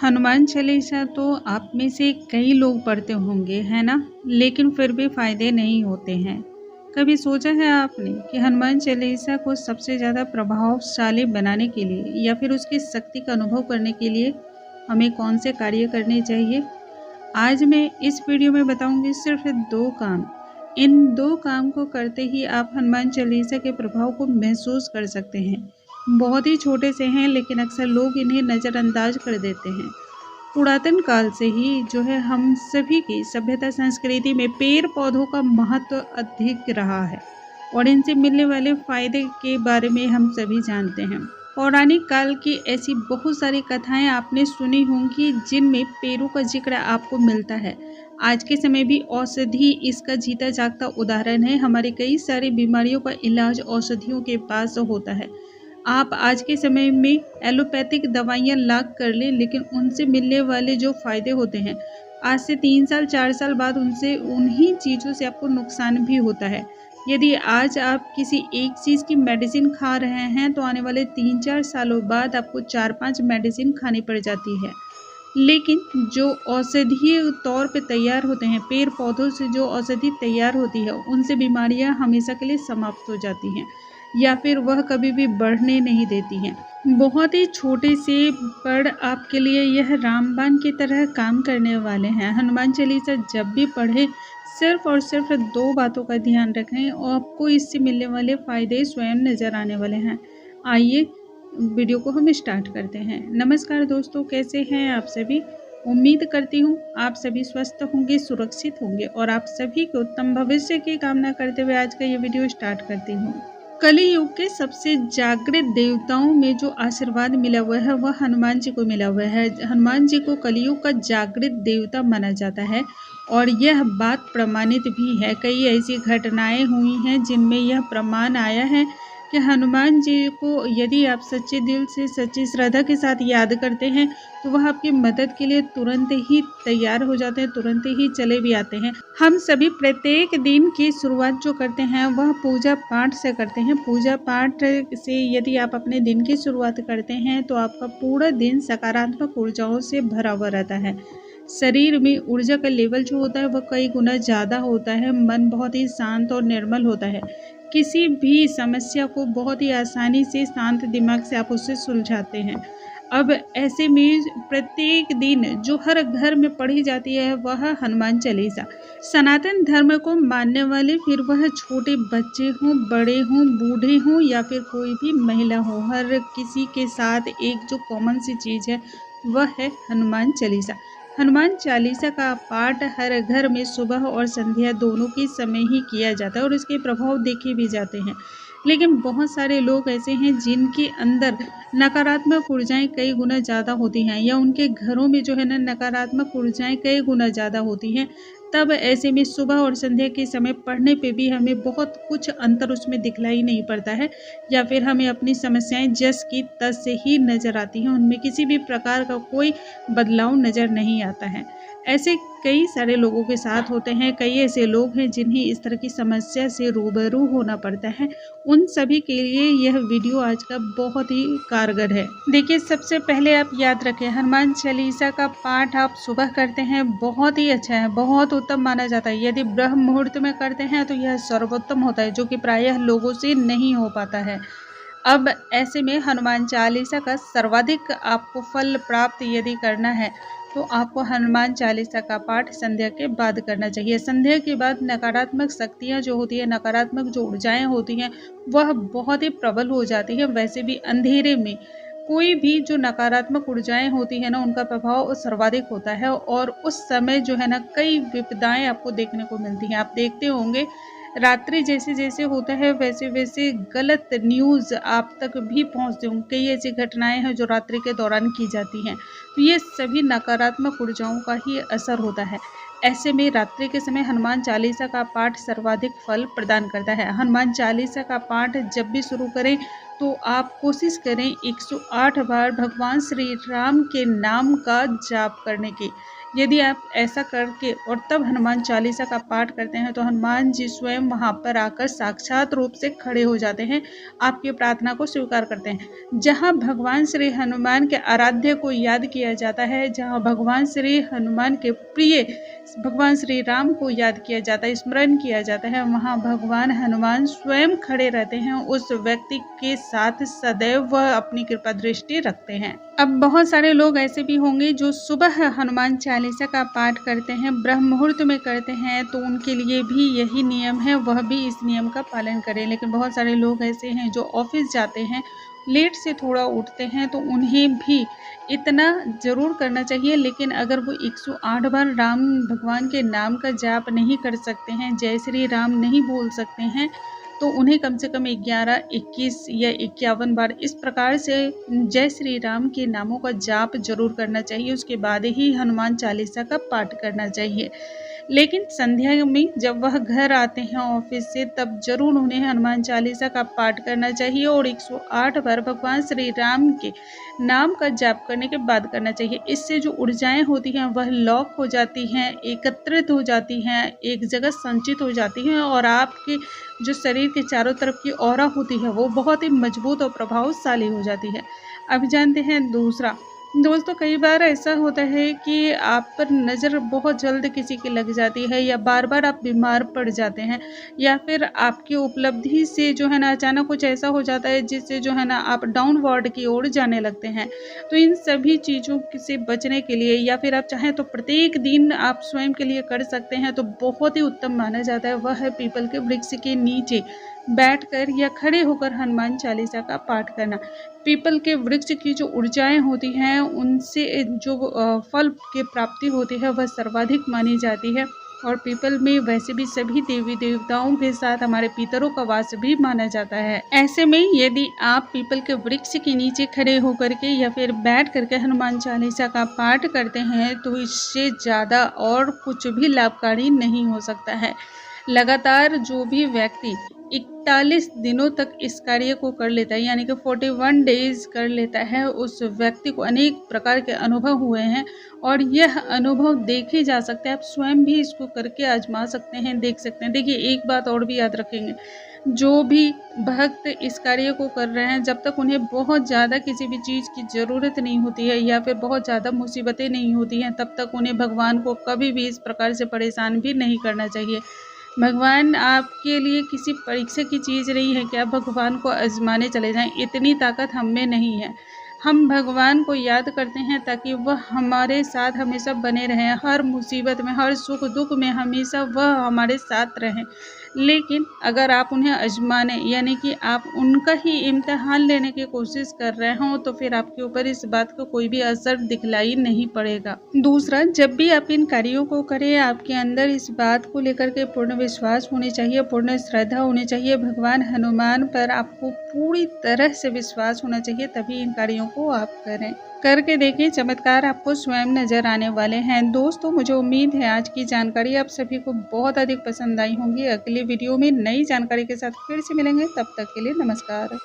हनुमान चालीसा तो आप में से कई लोग पढ़ते होंगे, है ना? लेकिन फिर भी फ़ायदे नहीं होते हैं। कभी सोचा है आपने कि हनुमान चालीसा को सबसे ज़्यादा प्रभावशाली बनाने के लिए या फिर उसकी शक्ति का अनुभव करने के लिए हमें कौन से कार्य करने चाहिए? आज मैं इस वीडियो में बताऊंगी सिर्फ 2 काम। इन 2 काम को करते ही आप हनुमान चालीसा के प्रभाव को महसूस कर सकते हैं। बहुत ही छोटे से हैं, लेकिन अक्सर लोग इन्हें नज़रअंदाज कर देते हैं। पुरातन काल से ही जो है हम सभी की सभ्यता संस्कृति में पेड़ पौधों का महत्व अधिक रहा है और इनसे मिलने वाले फायदे के बारे में हम सभी जानते हैं। पौराणिक काल की ऐसी बहुत सारी कथाएं आपने सुनी होंगी जिनमें पेड़ों का जिक्र आपको मिलता है। आज के समय भी औषधि इसका जीता जागता उदाहरण है। हमारी कई सारी बीमारियों का इलाज औषधियों के पास होता है। आप आज के समय में एलोपैथिक दवाइयाँ लाग कर लें, लेकिन उनसे मिलने वाले जो फ़ायदे होते हैं, आज से 3 साल 4 साल बाद उनसे उन्हीं चीज़ों से आपको नुकसान भी होता है। यदि आज आप किसी एक चीज़ की मेडिसिन खा रहे हैं तो आने वाले 3-4 सालों बाद आपको 4-5 मेडिसिन खानी पड़ जाती है। लेकिन जो औषधीय तौर पे तैयार होते हैं, पेड़ पौधों से जो औषधि तैयार होती है, उनसे बीमारियां हमेशा के लिए समाप्त हो जाती हैं या फिर वह कभी भी बढ़ने नहीं देती हैं। बहुत ही छोटे से पढ़ आपके लिए यह रामबाण की तरह काम करने वाले हैं। हनुमान चालीसा जब भी पढ़े सिर्फ और सिर्फ 2 बातों का ध्यान रखें और आपको इससे मिलने वाले फ़ायदे स्वयं नज़र आने वाले हैं। आइए वीडियो को हम स्टार्ट करते हैं। नमस्कार दोस्तों, कैसे हैं आप सभी? उम्मीद करती हूँ आप सभी स्वस्थ होंगे, सुरक्षित होंगे और आप सभी को उत्तम भविष्य की कामना करते हुए आज का ये वीडियो स्टार्ट करती हूँ। कली युग के सबसे जागृत देवताओं में जो आशीर्वाद मिला हुआ है वह हनुमान जी को मिला हुआ है। हनुमान जी को कलियुग का जागृत देवता माना जाता है और यह बात प्रमाणित भी है। कई ऐसी घटनाएं हुई हैं जिनमें यह प्रमाण आया है कि हनुमान जी को यदि आप सच्चे दिल से, सच्ची श्रद्धा के साथ याद करते हैं तो वह आपकी मदद के लिए तुरंत ही तैयार हो जाते हैं, तुरंत ही चले भी आते हैं। हम सभी प्रत्येक दिन की शुरुआत जो करते हैं वह पूजा पाठ से करते हैं। पूजा पाठ से यदि आप अपने दिन की शुरुआत करते हैं तो आपका पूरा दिन सकारात्मक ऊर्जाओं से भरा हुआ रहता है। शरीर में ऊर्जा का लेवल जो होता है वह कई गुना ज़्यादा होता है। मन बहुत ही शांत और निर्मल होता है। किसी भी समस्या को बहुत ही आसानी से शांत दिमाग से आप उससे सुलझाते हैं। अब ऐसे में प्रत्येक दिन जो हर घर में पढ़ी जाती है वह हनुमान चालीसा। सनातन धर्म को मानने वाले, फिर वह छोटे बच्चे हों, बड़े हों, बूढ़े हों या फिर कोई भी महिला हो, हर किसी के साथ एक जो कॉमन सी चीज़ है वह है हनुमान चालीसा। हनुमान चालीसा का पाठ हर घर में सुबह और संध्या दोनों के समय ही किया जाता है और इसके प्रभाव देखे भी जाते हैं। लेकिन बहुत सारे लोग ऐसे हैं जिनके अंदर नकारात्मक ऊर्जाएं कई गुना ज़्यादा होती हैं या उनके घरों में जो है ना नकारात्मक ऊर्जाएं कई गुना ज़्यादा होती हैं। तब ऐसे में सुबह और संध्या के समय पढ़ने पे भी हमें बहुत कुछ अंतर उसमें दिखलाई नहीं पड़ता है या फिर हमें अपनी समस्याएं जस की तस से ही नज़र आती हैं। उनमें किसी भी प्रकार का कोई बदलाव नज़र नहीं आता है। ऐसे कई सारे लोगों के साथ होते हैं। कई ऐसे लोग हैं जिन्हें इस तरह की समस्या से रूबरू होना पड़ता है। उन सभी के लिए यह वीडियो आज का बहुत ही कारगर है। देखिए, सबसे पहले आप याद रखें, हनुमान चालीसा का पाठ आप सुबह करते हैं बहुत ही अच्छा है, बहुत उत्तम माना जाता है। यदि ब्रह्म मुहूर्त में करते हैं तो यह सर्वोत्तम होता है, जो कि प्रायः लोगों से नहीं हो पाता है। अब ऐसे में हनुमान चालीसा का सर्वाधिक आपको फल प्राप्त यदि करना है तो आपको हनुमान चालीसा का पाठ संध्या के बाद करना चाहिए। संध्या के बाद नकारात्मक शक्तियाँ जो होती है, नकारात्मक जो ऊर्जाएं होती हैं वह बहुत ही प्रबल हो जाती है। वैसे भी अंधेरे में कोई भी जो नकारात्मक ऊर्जाएं होती है ना उनका प्रभाव सर्वाधिक होता है और उस समय जो है ना कई विपदाएं आपको देखने को मिलती हैं। आप देखते होंगे रात्रि जैसे जैसे होता है वैसे वैसे गलत न्यूज़ आप तक भी पहुंचते होंगे। कई ऐसी घटनाएं हैं जो रात्रि के दौरान की जाती हैं, तो ये सभी नकारात्मक ऊर्जाओं का ही असर होता है। ऐसे में रात्रि के समय हनुमान चालीसा का पाठ सर्वाधिक फल प्रदान करता है। हनुमान चालीसा का पाठ जब भी शुरू करें तो आप कोशिश करें 108 बार भगवान श्री राम के नाम का जाप करने की। यदि आप ऐसा करके और तब हनुमान चालीसा का पाठ करते हैं तो हनुमान जी स्वयं वहाँ पर आकर साक्षात रूप से खड़े हो जाते हैं, आपकी प्रार्थना को स्वीकार करते हैं। जहाँ भगवान श्री हनुमान के आराध्य को याद किया जाता है, जहाँ भगवान श्री हनुमान के प्रिय भगवान श्री राम को याद किया जाता है, स्मरण किया जाता है, वहाँ भगवान हनुमान स्वयं खड़े रहते हैं, उस व्यक्ति के साथ सदैव वह अपनी कृपा दृष्टि रखते हैं। अब बहुत सारे लोग ऐसे भी होंगे जो सुबह हनुमान चालीसा का पाठ करते हैं, ब्रह्म मुहूर्त में करते हैं, तो उनके लिए भी यही नियम है, वह भी इस नियम का पालन करें। लेकिन बहुत सारे लोग ऐसे हैं जो ऑफिस जाते हैं, लेट से थोड़ा उठते हैं, तो उन्हें भी इतना ज़रूर करना चाहिए। लेकिन अगर वो 108 बार राम भगवान के नाम का जाप नहीं कर सकते हैं, जय श्री राम नहीं बोल सकते हैं, तो उन्हें कम से कम 11, 21 या 51 बार इस प्रकार से जय श्री राम के नामों का जाप जरूर करना चाहिए। उसके बाद ही हनुमान चालीसा का पाठ करना चाहिए। लेकिन संध्या में जब वह घर आते हैं ऑफिस से, तब जरूर उन्हें हनुमान चालीसा का पाठ करना चाहिए और 108 बार भगवान श्री राम के नाम का जाप करने के बाद करना चाहिए। इससे जो ऊर्जाएं होती हैं वह लॉक हो जाती हैं, एकत्रित हो जाती हैं, एक जगह संचित हो जाती हैं और आपके जो शरीर के चारों तरफ की ऑरा होती है वो बहुत ही मजबूत और प्रभावशाली हो जाती है। अब जानते हैं दूसरा। दोस्तों, कई बार ऐसा होता है कि आप पर नज़र बहुत जल्द किसी की लग जाती है या बार बार आप बीमार पड़ जाते हैं या फिर आपकी उपलब्धि से जो है ना अचानक कुछ ऐसा हो जाता है जिससे जो है ना आप डाउनवर्ड की ओर जाने लगते हैं। तो इन सभी चीज़ों से बचने के लिए या फिर आप चाहें तो प्रत्येक दिन आप स्वयं के लिए कर सकते हैं, तो बहुत ही उत्तम माना जाता है, वह है पीपल के वृक्ष के नीचे बैठकर या खड़े होकर हनुमान चालीसा का पाठ करना। पीपल के वृक्ष की जो ऊर्जाएं होती हैं उनसे जो फल की प्राप्ति होती है वह सर्वाधिक मानी जाती है। और पीपल में वैसे भी सभी देवी देवताओं के साथ हमारे पितरों का वास भी माना जाता है। ऐसे में यदि आप पीपल के वृक्ष के नीचे खड़े होकर के या फिर बैठ करके हनुमान चालीसा का पाठ करते हैं तो इससे ज़्यादा और कुछ भी लाभकारी नहीं हो सकता है। लगातार जो भी व्यक्ति 41 दिनों तक इस कार्य को कर लेता है, यानी कि 41 डेज कर लेता है, उस व्यक्ति को अनेक प्रकार के अनुभव हुए हैं और यह अनुभव देखे जा सकते हैं। आप स्वयं भी इसको करके आजमा सकते हैं, देख सकते हैं। देखिए, एक बात और भी याद रखेंगे, जो भी भक्त इस कार्य को कर रहे हैं, जब तक उन्हें बहुत ज़्यादा किसी भी चीज़ की ज़रूरत नहीं होती है या फिर बहुत ज़्यादा मुसीबतें नहीं होती हैं, तब तक उन्हें भगवान को कभी भी इस प्रकार से परेशान भी नहीं करना चाहिए। भगवान आपके लिए किसी परीक्षा की चीज़ नहीं है कि आप भगवान को आजमाने चले जाएं, इतनी ताकत हम में नहीं है। हम भगवान को याद करते हैं ताकि वह हमारे साथ हमेशा बने रहें, हर मुसीबत में, हर सुख दुख में हमेशा वह हमारे साथ रहें। लेकिन अगर आप उन्हें आजमाने यानी कि आप उनका ही इम्तिहान लेने की कोशिश कर रहे हों तो फिर आपके ऊपर इस बात का कोई भी असर दिखलाई नहीं पड़ेगा। दूसरा, जब भी आप इन कार्यों को करें, आपके अंदर इस बात को लेकर के पूर्ण विश्वास होनी चाहिए, पूर्ण श्रद्धा होनी चाहिए। भगवान हनुमान पर आपको पूरी तरह से विश्वास होना चाहिए, तभी इन कार्यों को आप करें। करके देखिए, चमत्कार आपको स्वयं नजर आने वाले हैं। दोस्तों, मुझे उम्मीद है आज की जानकारी आप सभी को बहुत अधिक पसंद आई होंगी। अगले वीडियो में नई जानकारी के साथ फिर से मिलेंगे, तब तक के लिए नमस्कार।